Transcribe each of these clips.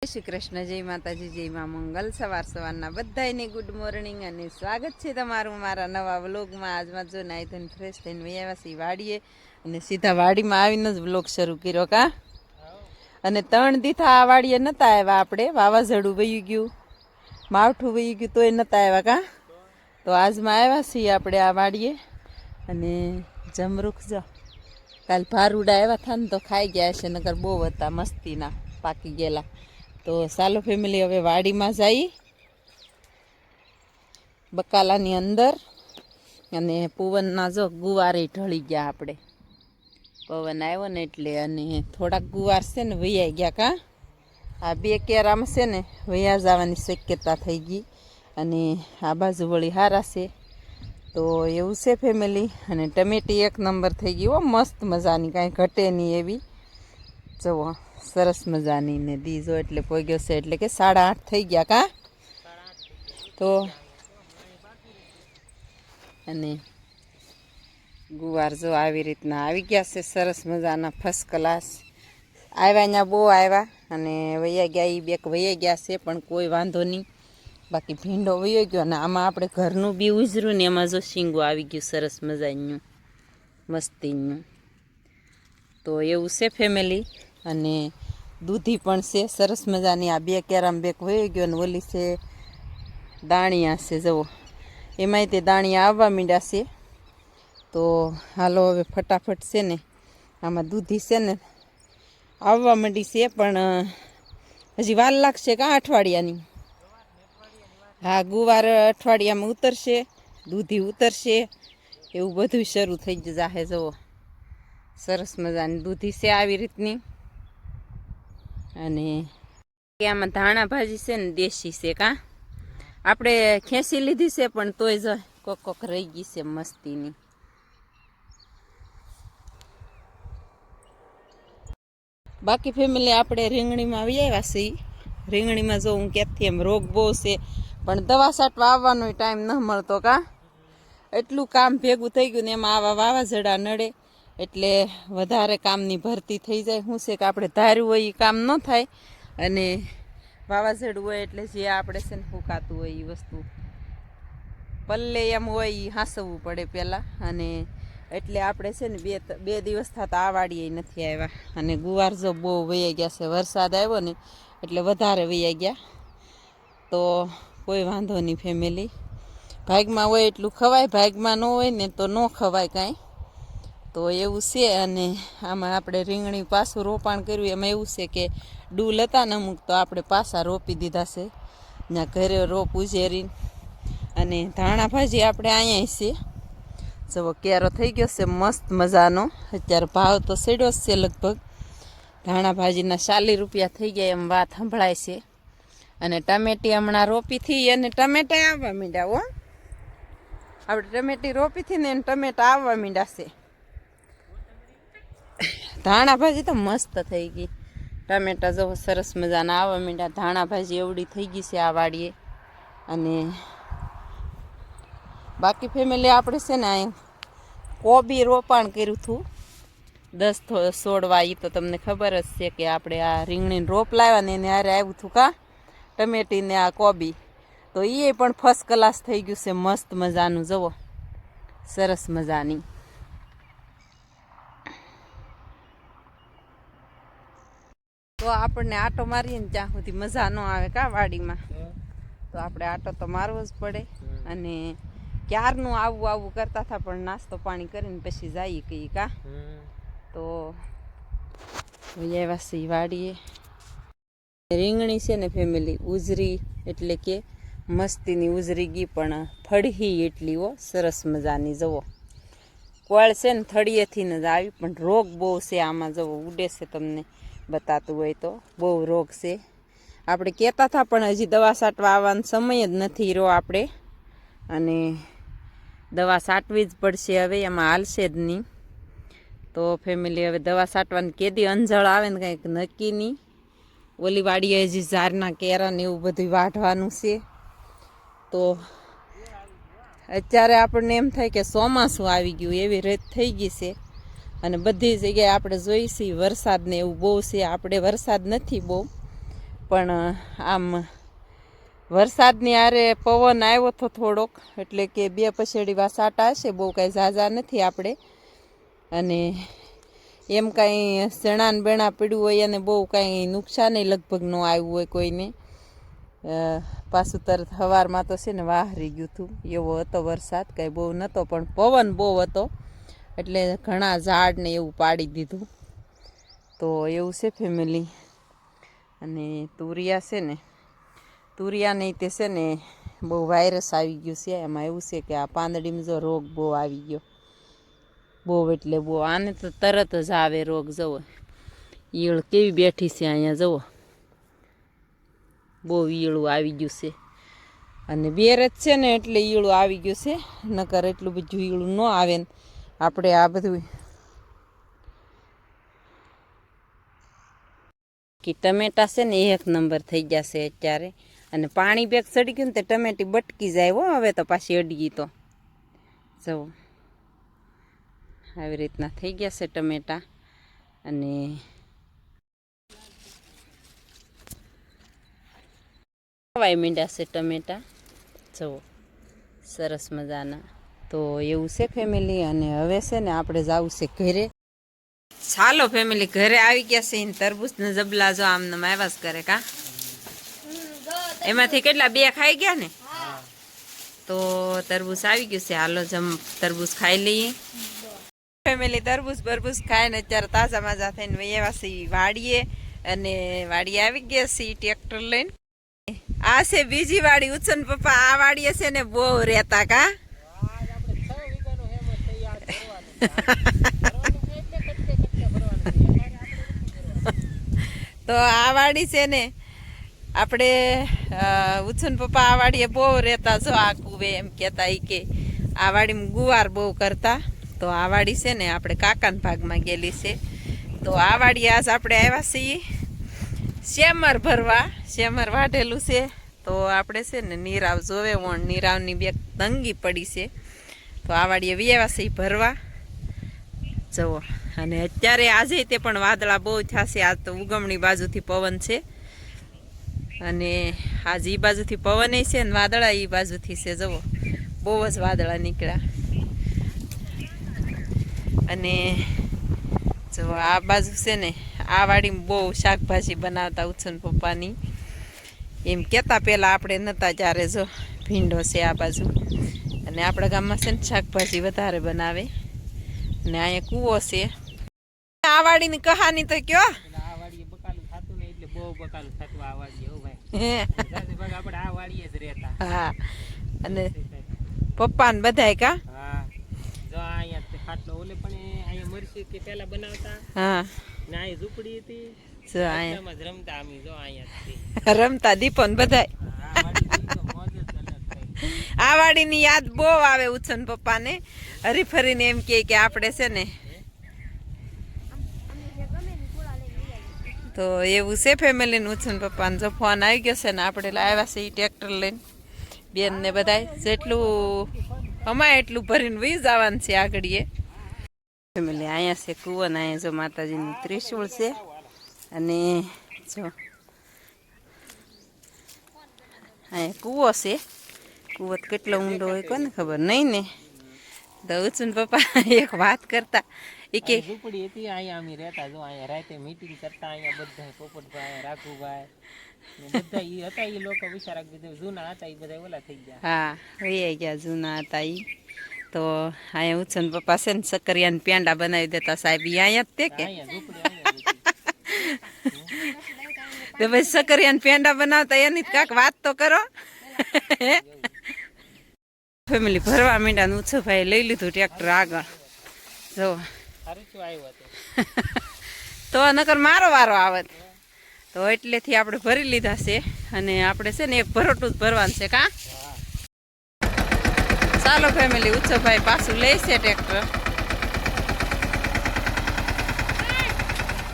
શ્રી કૃષ્ણ, જય માતાજી, જય મા મંગલ. સવારના બધાને ગુડ મોર્નિંગ અને સ્વાગત છે તમારું મારા નવા વ્લોગમાં. આજમાં જો નાઈ ધોઈને ફ્રેશ થઈને વૈયા છીએ વાડીએ અને સીધા વાડીમાં આવીને જ વ્લોગ શરૂ કર્યો કા. અને 3 દીથા આ વાડીએ નતા આવ્યા આપણે, વાવાઝોડું વયું ગયું, માવઠું વયું ગયું તોય નતા આવ્યા કા. તો આજમાં આવ્યા છીએ આપણે આ વાડીએ અને જમરૂખ જો કાલ ભારુડા આવ્યા હતા ને તો ખાઈ ગયા છે, નકર બહુ હતા મસ્તીના પાકી ગયેલા. તો ચાલો ફેમિલી હવે વાડીમાં જઈ બકાલાની અંદર. અને પવનના જો ગુવારે ઢળી ગયા આપણે, પવન આવ્યો ને એટલે. અને થોડાક ગુવાર છે ને વૈયા ગયા કા. આ 2 કેરામાં છે ને વૈયા જવાની શક્યતા થઈ ગઈ. અને આ બાજુ વળી હારા છે તો એવું છે ફેમિલી. અને ટમેટી 1 નંબર થઈ ગઈ હો, મસ્ત મજાની, કાંઈ ઘટે નહીં એવી. જુઓ સરસ મજાની ને દીજો એટલે પોગ્યો છે, એટલે કે 8:30 થઈ ગયા કા. તો અને ગુવાર જો આવી રીતના આવી ગયા છે, સરસ મજાના ફર્સ્ટ ક્લાસ. આવ્યા અહીંયા બહુ આવ્યા અને વૈયા ગયા, એ 2 વૈયા ગયા છે પણ કોઈ વાંધો નહીં. બાકી ભીંડો વયો ગયો. અને આમાં આપણે ઘરનું બી ઉજર્યું ને એમાં જો શીંગું આવી ગયું સરસ મજાનું મસ્તીનું. તો એવું છે ફેમિલી. અને દૂધી પણ છે સરસ મજાની. આ 2 કેરામાં 2 વયો ગયો ને ઓલી છે દાણિયા છે, જુઓ એમાંય તે દાણિયા આવવા માંડ્યા છે. તો હાલો હવે ફટાફટ છે ને આમાં દૂધી છે ને આવવા માંડી છે, પણ હજી વાર લાગશે કાં અઠવાડિયાની. હા, ગુવાર અઠવાડિયામાં ઉતરશે, દૂધી ઉતરશે, એવું બધું શરૂ થઈ જશે. જુઓ સરસ મજાની દૂધી છે આવી રીતની. અને આમાં ધાણા ભાજી છે ને દેશી છે કા. આપણે ખેંચી લીધી છે પણ તોય જ કોક રહી ગઈ છે મસ્તીની. બાકી ફેમિલી આપણે રીંગણીમાં આવી આવ્યા છીએ. રીંગણીમાં જો હું ક્યાંથી એમ રોગ બહુ છે પણ દવા છાંટવા આવવાનો ટાઈમ ન મળતો કા. એટલું કામ ભેગું થઈ ગયું ને એમાં આવા વાવાઝોડા નડે એટલે વધારે કામની ભરતી થઈ જાય. શું છે કે આપણે ધાર્યું હોય એ કામ ન થાય. અને વાવાઝોડું હોય એટલે જે આપણે છે ને ફૂંકાતું હોય એ વસ્તુ પલ્લે એમ હોય એ હાંસવવું પડે પહેલાં. અને એટલે આપણે છે ને 2 દિવસ થતા આ વાડીએ નથી આવ્યા. અને ગુવાર જો બહુ વૈયા ગયા છે, વરસાદ આવ્યો ને એટલે વધારે વૈયા ગયા. તો કોઈ વાંધો નહીં ફેમિલી, ભાગમાં હોય એટલું ખવાય, ભાગમાં ન હોય ને તો ન ખવાય કાંઈ. તો એવું છે. અને આમાં આપણે રીંગણી પાછું રોપાણ કર્યું, એમાં એવું છે કે ડૂલ હતા ને અમુક, તો આપણે પાછા રોપી દીધા છે ત્યાં ઘરે રોપ ઉજેરી. અને ધાણા ભાજી આપણે અહીંયા છે, જુઓ કેરો થઈ ગયો છે મસ્ત મજાનો. અત્યારે ભાવ તો સેડ્યો જ છે લગભગ. ધાણા ભાજીના 40 રૂપિયા થઈ ગયા એમ વાત સંભળાય છે. અને ટમેટી હમણાં રોપીથી અને ટમેટા આવવા માંડ્યા હો. આપણે ટમેટી રોપીથી ને ટમેટા આવવા માંડ્યા છે. ધાણા ભાજી તો મસ્ત થઈ ગઈ. ટમેટા જો સરસ મજાના આવવા માંડ્યા. ધાણા ભાજી એવડી થઈ ગઈ છે આ વાડીએ. અને બાકી ફેમિલી આપણે છે ને અહીં કોબી રોપાણ કર્યું હતું 10 છોડવા. એ તો તમને ખબર જ છે કે આપણે આ રીંગણીને રોપ લાવ્યા ને એને હારે આવ્યું હતું કા ટમેટી ને આ કોબી. તો એ પણ ફર્સ્ટ ક્લાસ થઈ ગયું છે મસ્ત મજાનું. જુઓ સરસ મજાની. તો આપણને આટો મારીએ ને ત્યાં સુધી મજા ન આવે કા વાડીમાં. તો આપણે આટો તો મારવો જ પડે. અને ક્યારનું આવું કરતા હતા પણ નાસ્તો પાણી કરીને પછી જઈએ કઈ કા. તો આવ્યા છીએ વાડીએ. રીંગણી છે ને ફેમિલી ઉજરી, એટલે કે મસ્તીની ઉજરી ગઈ, પણ ફળહી એટલી હો સરસ મજાની. જુઓ કોળ છે ને થળીએથી જ આવી, પણ રોગ બહુ છે આમાં. જુઓ ઉડે છે, તમને બતાતું હોય તો બહુ રોગ છે. આપણે કહેતા હતા પણ હજી દવા છાંટવા આવવાનો સમય જ નથી રહ્યો આપણે. અને દવા છાંટવી જ પડશે હવે, એમાં હાલશે જ નહીં. તો ફેમિલી હવે દવા છાંટવાની કેદી અંજળ આવે ને કંઈક નક્કી નહીં. ઓલી વાડીએ હજી ઝારના કેરા ને એવું બધું વાઢવાનું છે. તો અત્યારે આપણને એમ થાય કે ચોમાસું આવી ગયું એવી રીત થઈ ગઈ છે. અને બધી જગ્યાએ આપણે જોઈ છીએ વરસાદને એવું બહુ છે. આપણે વરસાદ નથી બહુ, પણ આમ વરસાદની આરે પવન આવ્યો હતો થોડોક, એટલે કે 2 પછેડી વાસાટા હશે, બહુ કાંઈ ઝાઝા નથી આપણે. અને એમ કાંઈ શેણાને બેણા પીડ્યું હોય અને બહુ કાંઈ નુકસાન લગભગ ન આવ્યું હોય કોઈને. પાછું તરત સવારમાં તો છે ને વાહરી ગયું હતું, એવો હતો વરસાદ. કાંઈ બહુ નહોતો પણ પવન બહુ હતો, એટલે ઘણા ઝાડને એવું પાડી દીધું. તો એવું છે ફેમિલી. અને તુરિયા છે ને, તુરિયાને તે છે ને બહુ વાયરસ આવી ગયું છે. એમાં એવું છે કે આ પાંદડીમાં જો રોગ બહુ આવી ગયો, બહુ એટલે બહુ. આને તો તરત જ આવે રોગ. જવો ઈયળ કેવી બેઠી છે અહીંયા, જુઓ બહુ ઈયળું આવી ગયું છે. અને બેર જ છે ને એટલે ઈયળું આવી ગયું છે, નકર એટલું બધું ઈયળું ન આવે ને. આપણે આ બધું કે ટમેટા છે ને 1 નંબર થઈ જશે અત્યારે. અને પાણી બેગ ચડી ગયું ને તે ટમેટી બટકી જાય હો. હવે તો પાછી અડીએ તો જવો આવી રીતના થઈ ગયા છે ટમેટા. અને ખવાય મીંડા છે ટમેટા, જવો સરસ મજાના. તો એવું છે ફેમિલી. અને હવે છે ને આપણે જવું છે ઘરે. ચાલો ફેમિલી, ઘરે આવી ગયા છે. તરબૂચને જબલા જો આમને આવ્યા જ કરે કા. એમાંથી કેટલા 2 ખાઈ ગયા ને? તો તરબૂચ આવી ગયું છે. હાલો તરબૂચ ખાઈ લઈએ ફેમિલી. તરબૂચ ખાઈને અત્યારે તાજા માજા થઈને એવા છે વાડીએ. અને વાડીએ આવી ગયા છે ટ્રેક્ટર લઈને. આ છે બીજી વાડી. ઉછન પપ્પા આ વાડીએ છે ને બહુ રહેતા કા. તો આ વાડી છે ને આપણે ઉછન પપ્પા આ વાડીએ બહુ રહેતા. જો આ કુવે એમ કહેતા કે આ વાડીમાં ગુવાર બહુ કરતા. તો આ વાડી છે ને આપણે કાકાના ભાગમાં ગયેલી છે. તો આ વાડી આજ આપણે આવ્યા છીએ શેમર ભરવા. શેમર વાઢેલું છે. તો આપણે છે ને નીરાવ જોવે વણ, નીરાવની બે તંગી પડી છે. તો આ વાડીએ આવ્યા છીએ ભરવા, જવો. અને અત્યારે આજે તે પણ વાદળા બહુ થશે. આજ તો ઉગમણી બાજુથી પવન છે. અને આજ એ બાજુથી પવન છે ને વાદળા એ બાજુથી છે. જવો બહુ જ વાદળા નીકળ્યા. અને જો આ બાજુ છે ને આ વાડીમાં બહુ શાકભાજી બનાવતા ઉછન પપ્પાની. એમ કહેતા પહેલાં આપણે નહોતા ત્યારે. જો ભીંડો છે આ બાજુ. અને આપણા ગામમાં છે ને શાકભાજી વધારે બનાવે. અને અહીંયા કૂવો છે. આ વાડીની કહાની તો કયો. હા. અને પપ્પા ને બધાય કા. રમતા દીપો ને બધાય. આ વાડીની યાદ બહુ આવે ઉછન પપ્પાને. હરીફરીને એમ કે આપણે છે ને. તો એવું છે ફેમિલી નું. ઉછન પપ્પાને જો ફોન આવી ગયો છે ને આપણે આવ્યા છે એ ટ્રેક્ટર લઈને. બેન ને બધાય જેટલું અમાય એટલું ભરીને વહી જવાનું છે આગળીએ ફેમિલી. અહીંયા છે કૂવો ને અહીંયા જો માતાજીનું ત્રિશૂળ છે. અને જો અહીંયા કૂવો છે. કૂવો કેટલો ઊંડો હોય કોને ખબર નહીં ને. તો ઉછન પપ્પા એક વાત કરતા એ કે ઝૂંપડી હતી અહીંયા અમે રહેતા. જો અહીંયા રાતે મીટિંગ કરતા. અહીંયા બધા પોપટભાઈ, રાખુભાઈ બધા ઈ હતા. એ લોકો વિચારા જૂના હતા. એ બધા ઓલા થઈ ગયા. હા વહી ગયા જૂના હતા ઈ. તો અહીંયા ઉછન પપ્પા છે ને સકરિયાને પેંડા બનાવી દેતા સાહેબ. એ અહીંયા જ તે કે તો ભાઈ સકરિયાને પેંડા બનાવતા એની કાંક વાત તો કરો. ફેમિલી ભરવા માંડ્યા ને ઉછુભાઈ લઈ લીધું ટ્રેક્ટર આગળ. જો તો નકર મારો વારો આવત. તો એટલેથી આપણે ભરી લીધા છે. અને આપણે છે ને એક ભરોટું જ ભરવાનું છે કા. ચાલો ફેમિલી, ઉછુભાઈ પાછું લેશે ટ્રેક્ટર.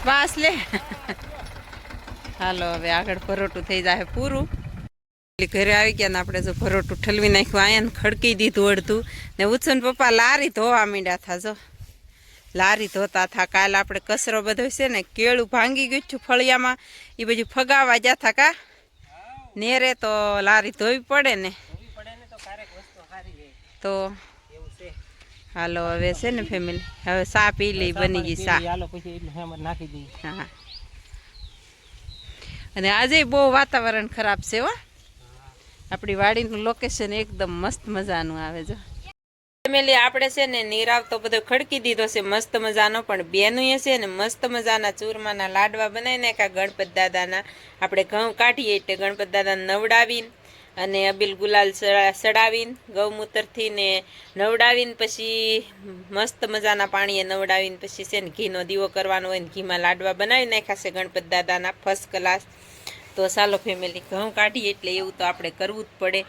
બસ લે. હાલો હવે આગળ ભરોટું થઈ જાય પૂરું. ઘરે આવી ગયા ને આપણે જો ભરોટું ઠલવી નાખ્યું. અહીંયા ખડકી દીધું અડધું. ને ઉછન પપ્પા લારી ધોવા માંડ્યા થા. જો લારી ધોતા થા. કાલે આપણે કચરો બધો છે ને કેળું ભાંગી ગયું છું ફળિયામાં. એ એ બધું ફગાવા જાતા કા નેરે તો લારી ધોવી પડે ને તો હાલો હવે છે ને ફેમિલી હવે સા પી લઈ બની ગઈ સા હા અને આજે બહુ વાતાવરણ ખરાબ છે હો આપણી વાડીનું લોકેશન એકદમ મસ્ત મજાનું આવે છે ફેમિલી આપણે છે ને નીરાવ તો બધો ખડકી દીધો છે મસ્ત મજાનો પણ બેનું છે ને મસ્ત મજાના ચૂરમાના લાડવા બનાવી નાખ્યા ગણપત દાદાના આપણે ઘઉં કાઢીએ એટલે ગણપત દાદાને નવડાવીને અને અબીલ ગુલાલ સડાવીને ગૌમૂત્રથી ને નવડાવીને પછી મસ્ત મજાના પાણીએ નવડાવીને પછી છે ને ઘીનો દીવો કરવાનો હોય ને ઘીમાં લાડવા બનાવી નાખ્યા છે ગણપત દાદાના ફર્સ્ટ ક્લાસ તો ચાલો ફેમિલી ઘઉં કાઢીએ એટલે એવું તો આપણે કરવું જ પડે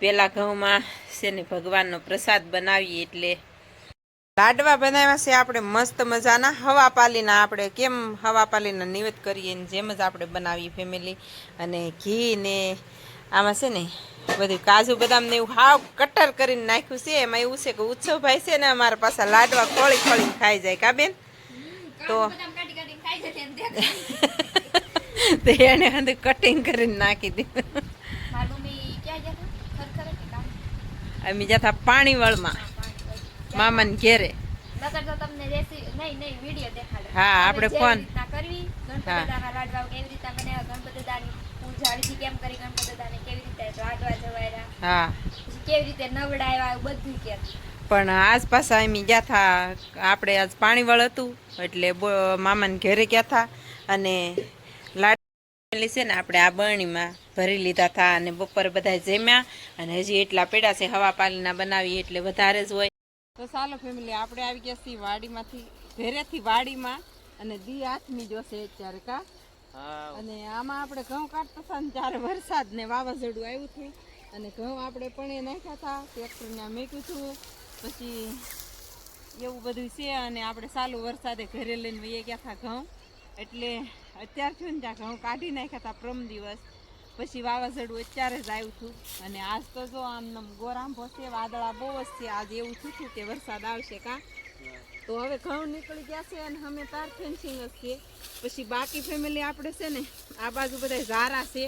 પહેલાં ઘઉંમાં છે ને ભગવાનનો પ્રસાદ બનાવીએ એટલે લાડવા બનાવ્યા છે આપણે મસ્ત મજાના હવાપાલીના આપણે કેમ હવાપાલીના નિવેદ કરીએ ને જેમ જ આપણે બનાવીએ ફેમિલી અને ઘી ને આમાં છે ને બધું કાજુ બદામ ને એવું હાવ કટર કરીને નાખ્યું છે એમાં એવું છે કે ઉત્સવભાઈ છે ને અમારા પાસે લાડવા ખોળી ખોળીને ખાઈ જાય કા બેન તો એને અંદર કટિંગ કરીને નાખી દીધું અમે જતા પાણીવાળમાં મામાને ઘેરે હા આપણે ફોન હા પણ આસપાસ અમે ગયા હતા આપણે આજ પાણીવાળ હતું એટલે મામાને ઘેરે ગયા હતા અને લાડલી છે ને આપણે આ બરણીમાં ભરી લીધા હતા અને બપોરે બધા જમ્યા અને હજી એટલા પેડા છે હવા પાલીના બનાવી એટલે વધારે જ હોય તો ચાલો ફેમિલી આપણે આવી ગયા છીએ વાડીમાંથી ઘરેથી વાડીમાં અને દી આઠમી જોશે અત્યારે કા અને આમાં આપણે ઘઉં કાઢતા હતા ને ત્યારે વરસાદ ને વાવાઝોડું આવ્યું હતું અને ઘઉં આપણે પણ નાખ્યા હતા ટ્રેક્ટરને મેક્યું હતું પછી એવું બધું છે અને આપણે ચાલુ વરસાદે ઘરે લઈને વહી ગયા હતા ઘઉં એટલે અત્યાર થયું ને ત્યાં ઘઉં કાઢી નાખ્યા હતા પ્રમ દિવસ પછી વાવાઝોડું અત્યારે જ આવ્યું હતું અને આજ તો જો આમ ગોરાંભો છે વાદળા બહુ જ છે આજ એવું થયું કે વરસાદ આવશે કા તો હવે ઘઉં નીકળી ગયા છે અને અમે તાર ફેન્સિંગ જ છે પછી બાકી ફેમિલી આપણે છે ને આ બાજુ બધા ઝારા છે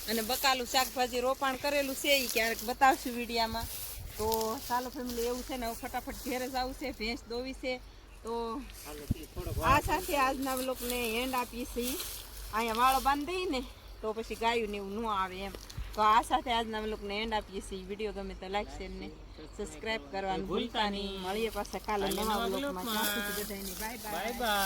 અને બકાલું શાકભાજી રોપાણ કરેલું છે એ ક્યારેક બતાવશું વિડીયામાં તો ચાલો ફેમિલી એવું છે ને હવે ફટાફટ ઘેરે જ આવું છે ભેંસ દોવી છે તો આ સાથે આજના બ્લોગને એન્ડ આપીએ છીએ અહીંયા વાળો બાંધી દઈએ ને તો પછી ગાયું ને એવું ન આવે એમ તો આ સાથે આજના બ્લોગને એન્ડ આપીએ છીએ વિડીયો ગમે તો લાઈક શેર ને સબસ્ક્રાઇબ કરવાનું ભૂલતા નહીં મળીએ પાછા કાલે નવા બ્લોગમાં બધાને બાય બાય.